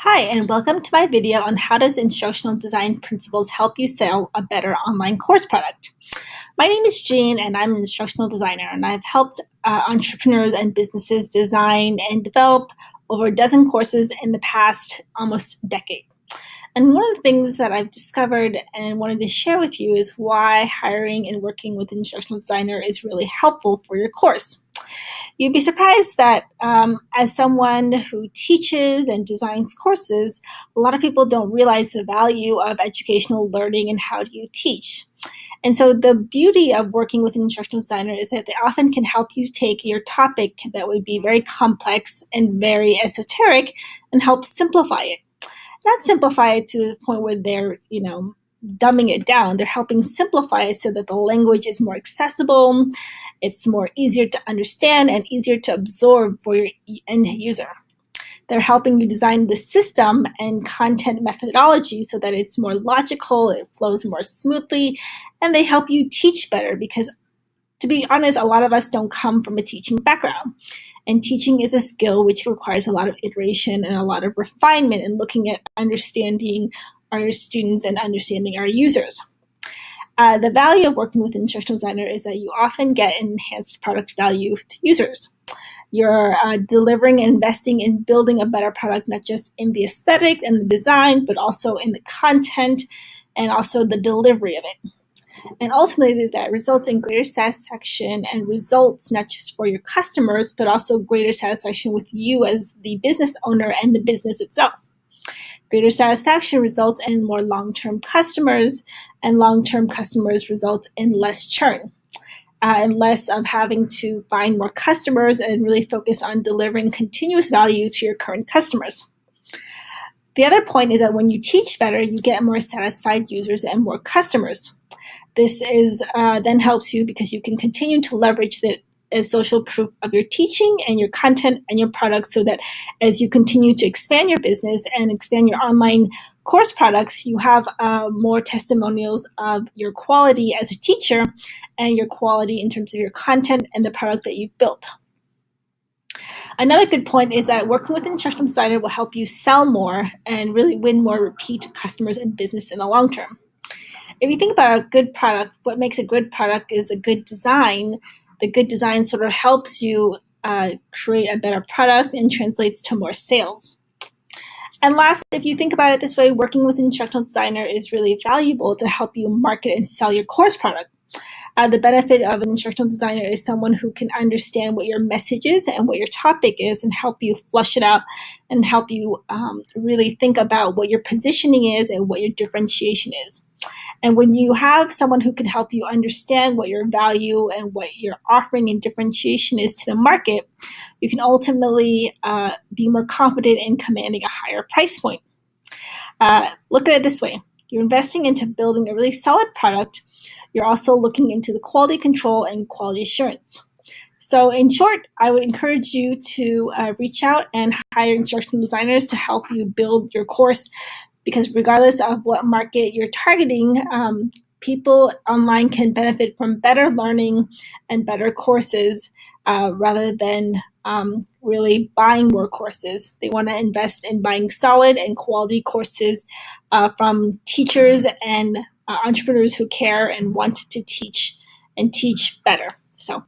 Hi, and welcome to my video on how does instructional design principles help you sell a better online course product. My name is Jean, and I'm an instructional designer, and I've helped entrepreneurs and businesses design and develop over a dozen courses in the past almost decade. And one of the things that I've discovered and wanted to share with you is why hiring and working with an instructional designer is really helpful for your course. You'd be surprised that as someone who teaches and designs courses, a lot of people don't realize the value of educational learning and how do you teach. And so the beauty of working with an instructional designer is that they often can help you take your topic that would be very complex and very esoteric and help simplify it. Not simplify it to the point where they're, dumbing it down. They're helping simplify it so that the language is more accessible, it's more easier to understand and easier to absorb for your end user. They're helping you design the system and content methodology so that it's more logical, it flows more smoothly, and they help you teach better because, to be honest, a lot of us don't come from a teaching background. And teaching is a skill which requires a lot of iteration and a lot of refinement in looking at understanding our students and understanding our users. The value of working with an instructional designer is that you often get enhanced product value to users. You're delivering and investing in building a better product, not just in the aesthetic and the design, but also in the content and also the delivery of it. And ultimately, that results in greater satisfaction and results not just for your customers, but also greater satisfaction with you as the business owner and the business itself. Greater satisfaction results in more long-term customers, and long-term customers result in less churn and less of having to find more customers and really focus on delivering continuous value to your current customers. The other point is that when you teach better, you get more satisfied users and more customers. This then helps you because you can continue to leverage the as social proof of your teaching and your content and your product so that as you continue to expand your business and expand your online course products, you have more testimonials of your quality as a teacher and your quality in terms of your content and the product that you've built. Another good point is that working with an instructional designer will help you sell more and really win more repeat customers and business in the long term. If you think about a good product, what makes a good product is a good design. The good design sort of helps you create a better product and translates to more sales. And last, if you think about it this way, working with an instructional designer is really valuable to help you market and sell your course product. The benefit of an instructional designer is someone who can understand what your message is and what your topic is and help you flush it out and help you really think about what your positioning is and what your differentiation is. And when you have someone who can help you understand what your value and what your offering and differentiation is to the market, you can ultimately be more confident in commanding a higher price point. Look at it this way. You're investing into building a really solid product. You're also looking into the quality control and quality assurance. So in short, I would encourage you to reach out and hire instructional designers to help you build your course, because regardless of what market you're targeting, people online can benefit from better learning and better courses rather than really buying more courses. They want to invest in buying solid and quality courses from teachers and entrepreneurs who care and want to teach and teach better. So